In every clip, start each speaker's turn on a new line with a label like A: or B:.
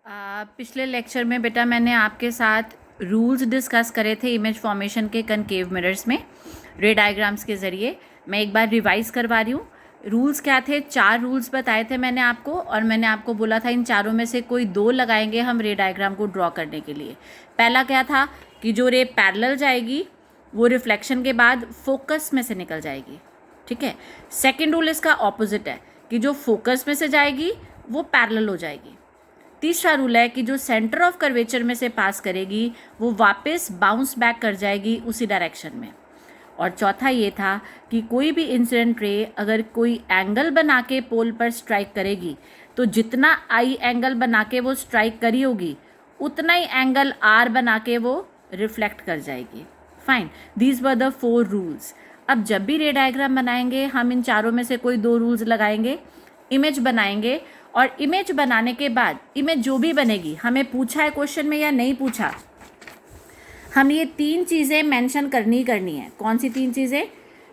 A: पिछले लेक्चर में बेटा मैंने आपके साथ रूल्स डिस्कस करे थे इमेज फॉर्मेशन के कनकेव मिरर्स में रे डायग्राम्स के ज़रिए। मैं एक बार रिवाइज करवा रही हूँ। रूल्स क्या थे? 4 रूल्स बताए थे मैंने आपको, और मैंने आपको बोला था इन चारों में से कोई 2 लगाएंगे हम रे डायग्राम को ड्रॉ करने के लिए। पहला क्या था कि जो रे पैरेलल जाएगी वो रिफ्लेक्शन के बाद फोकस में से निकल जाएगी, ठीक है। सेकेंड रूल इसका ऑपोजिट है कि जो फोकस में से जाएगी वो पैरेलल हो जाएगी। तीसरा रूल है कि जो सेंटर ऑफ कर्वेचर में से पास करेगी वो वापस बाउंस बैक कर जाएगी उसी डायरेक्शन में। और चौथा ये था कि कोई भी इंसिडेंट रे अगर कोई एंगल बना के पोल पर स्ट्राइक करेगी तो जितना आई एंगल बना के वो स्ट्राइक करी होगी उतना ही एंगल आर बना के वो रिफ्लेक्ट कर जाएगी। Fine, these were the 4 rules. अब जब भी रे डायग्राम बनाएंगे हम इन चारों में से कोई 2 रूल्स लगाएंगे, इमेज बनाएंगे, और इमेज बनाने के बाद इमेज जो भी बनेगी, हमें पूछा है क्वेश्चन में या नहीं पूछा, हम ये 3 चीज़ें मेंशन करनी है। कौन सी 3 चीज़ें?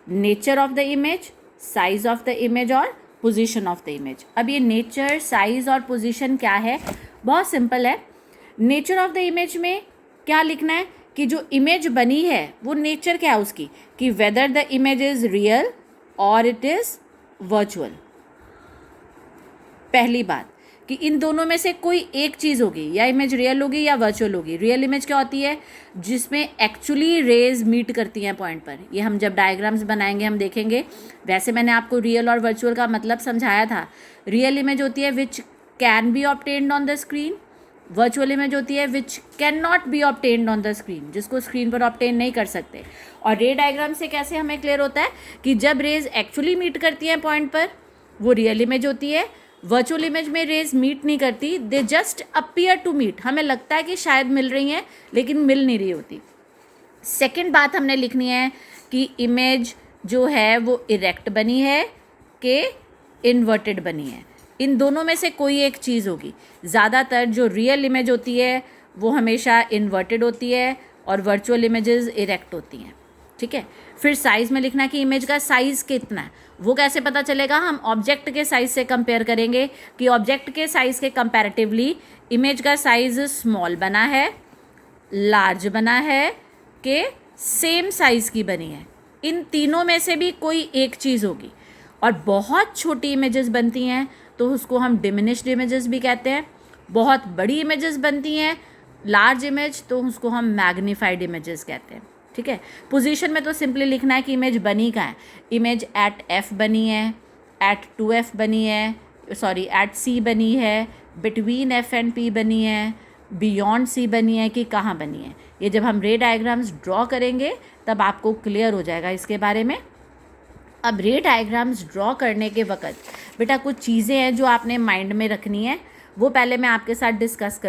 A: Nature of the image, size of the image और पोजीशन ऑफ द इमेज। अब ये नेचर, साइज और पोजीशन क्या है? बहुत सिंपल है। नेचर ऑफ द इमेज में क्या लिखना है कि जो इमेज बनी है वो नेचर क्या है उसकी, कि whether the image is real और इट इज़ वर्चुअल। पहली बात कि इन दोनों में से कोई एक चीज़ होगी, या इमेज रियल होगी या वर्चुअल होगी। रियल इमेज क्या होती है? जिसमें एक्चुअली रेज मीट करती हैं पॉइंट पर। ये हम जब डायग्राम्स बनाएंगे हम देखेंगे। वैसे मैंने आपको रियल और वर्चुअल का मतलब समझाया था। रियल इमेज होती है which can be obtained on the screen, virtual image होती है which can not be obtained on the screen, जिसको स्क्रीन पर ऑब्टेन नहीं कर सकते। और रे डायग्राम से कैसे हमें क्लियर होता है कि जब रेज एक्चुअली मीट करती हैं पॉइंट पर वो रियल इमेज होती है। वर्चुअल इमेज में रेज मीट नहीं करती, they just appear to meet. हमें लगता है कि शायद मिल रही हैं लेकिन मिल नहीं रही होती। सेकंड बात हमने लिखनी है कि इमेज जो है वो इरेक्ट बनी है कि इन्वर्टेड बनी है। इन दोनों में से कोई एक चीज़ होगी। ज़्यादातर जो रियल इमेज होती है वो हमेशा इन्वर्टेड होती है और वर्चुअल इमेजेस इरेक्ट होती हैं, ठीक है। फिर साइज़ में लिखना कि इमेज का साइज़ कितना है। वो कैसे पता चलेगा? हम ऑब्जेक्ट के साइज़ से कंपेयर करेंगे कि ऑब्जेक्ट के साइज़ के कंपैरेटिवली इमेज का साइज़ स्मॉल बना है, लार्ज बना है कि सेम साइज़ की बनी है। इन तीनों में से भी कोई एक चीज़ होगी। और बहुत छोटी इमेजेस बनती हैं तो उसको हम डिमिनिश्ड इमेजेस भी कहते हैं। बहुत बड़ी इमेजेस बनती हैं, लार्ज इमेज, तो उसको हम मैग्नीफाइड इमेजेस कहते हैं, ठीक है। पोजीशन में तो सिंपली लिखना है कि इमेज बनी कहाँ है। इमेज एट F बनी है, एट 2F बनी है, सॉरी एट C बनी है, बिटवीन F एंड P बनी है, बियॉन्ड C बनी है कि कहाँ बनी है। ये जब हम रे डायग्राम्स ड्रॉ करेंगे तब आपको क्लियर हो जाएगा इसके बारे में। अब रे डायग्राम्स ड्रॉ करने के वक्त बेटा कुछ चीज़ें हैं जो आपने माइंड में रखनी है, वो पहले मैं आपके साथ डिस्कस कर